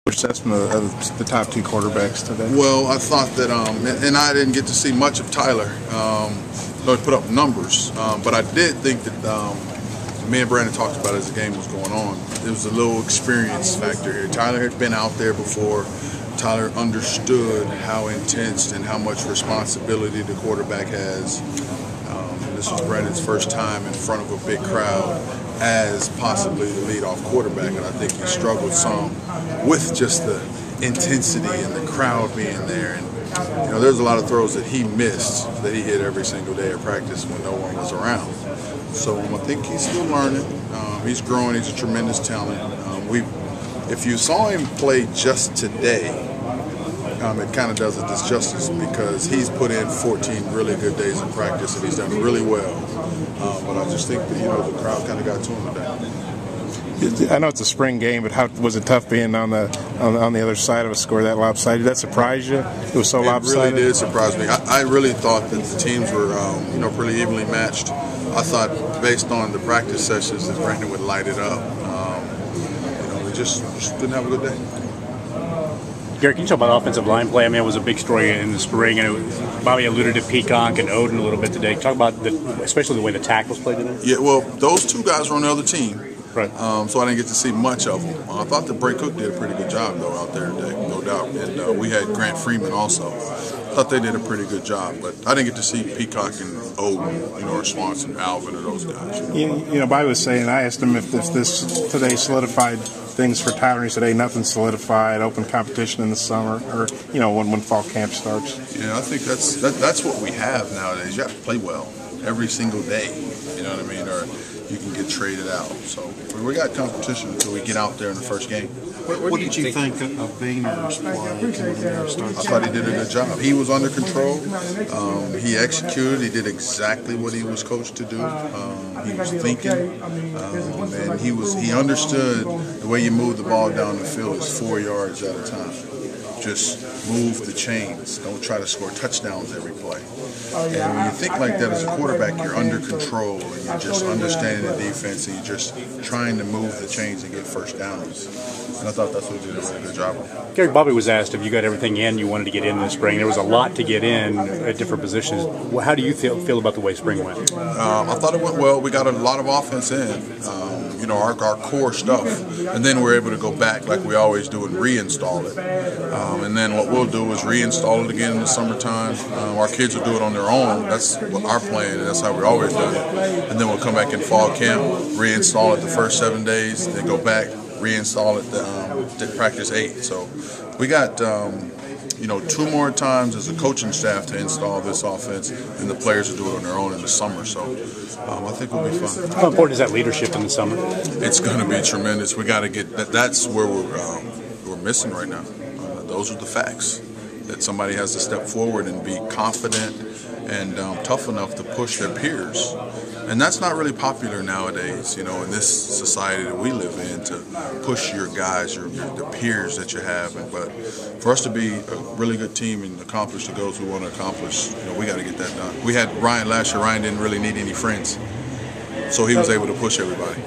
assessment of the top two quarterbacks today? Well, I thought that, and I didn't get to see much of Tyler. Though he put up numbers, but I did think that me and Brandon talked about it as the game was going on. There was a little experience factor here. Tyler had been out there before. Tyler understood how intense and how much responsibility the quarterback has. This was Brandon's first time in front of a big crowd as possibly the leadoff quarterback, and I think he struggled some with just the intensity and the crowd being there. And there's a lot of throws that he missed that he hit every single day of practice when no one was around. So I think he's still learning. He's growing. He's a tremendous talent. If you saw him play just today, it kind of does it disjustice because he's put in 14 really good days of practice and he's done really well. But I just think that the crowd kind of got to him today. I know it's a spring game, but how was it tough being on the other side of a score that lopsided? Did that surprise you? It was so lopsided. It really did surprise me. I really thought that the teams were pretty evenly matched. I thought based on the practice sessions that Brandon would light it up. We just didn't have a good day. Garrick, can you talk about offensive line play? I mean, it was a big story in the spring, and Bobby alluded to Peacock and Odin a little bit today. Talk about especially the way the tackles played today. Yeah, well, those two guys were on the other team, right? So I didn't get to see much of them. I thought that Bray Cook did a pretty good job though out there today, no doubt. And we had Grant Freeman also. I thought they did a pretty good job, but I didn't get to see Peacock and Odin, or Swanson, Alvin, or those guys. Bobby was saying, I asked him if this today solidified things for Tyler. He said, "Hey, nothing solidified. Open competition in the summer, or when fall camp starts." Yeah, I think that's what we have nowadays. You have to play well every single day. You know what I mean? Or you can get traded out. So we got competition until we get out there in the first game. What did you think of Boehner's play coming in there? I thought he did a good job. He was under control. He executed. He did exactly what he was coached to do. He was thinking, and he understood the way you move the ball down the field is 4 yards at a time. Just move the chains. Don't try to score touchdowns every play. And when you think like that as a quarterback, you're under control and you're just understanding the defense and you're just trying to move the chains and get first downs. And I thought that's what he did a really good job of. Garrick, Bobby was asked if you got everything in you wanted to get in the spring. There was a lot to get in at different positions. How do you feel about the way spring went? I thought it went well. We got a lot of offense in. Our core stuff, and then we're able to go back like we always do and reinstall it. And then what we'll do is reinstall it again in the summertime. Our kids will do it on their own. That's our plan, and that's how we always done it. And then we'll come back in fall camp, reinstall it the first 7 days, then go back, reinstall it to practice 8. So we got 2 more times as a coaching staff to install this offense, and the players will do it on their own in the summer. So I think we'll be fine. How important is that leadership in the summer? It's going to be tremendous. We got to get that. That's where we're missing right now. Those are the facts. That somebody has to step forward and be confident and tough enough to push their peers. And that's not really popular nowadays, in this society that we live in, to push your guys, the peers that you have. But for us to be a really good team and accomplish the goals we want to accomplish, we got to get that done. We had Ryan last year. Ryan didn't really need any friends, so he was able to push everybody.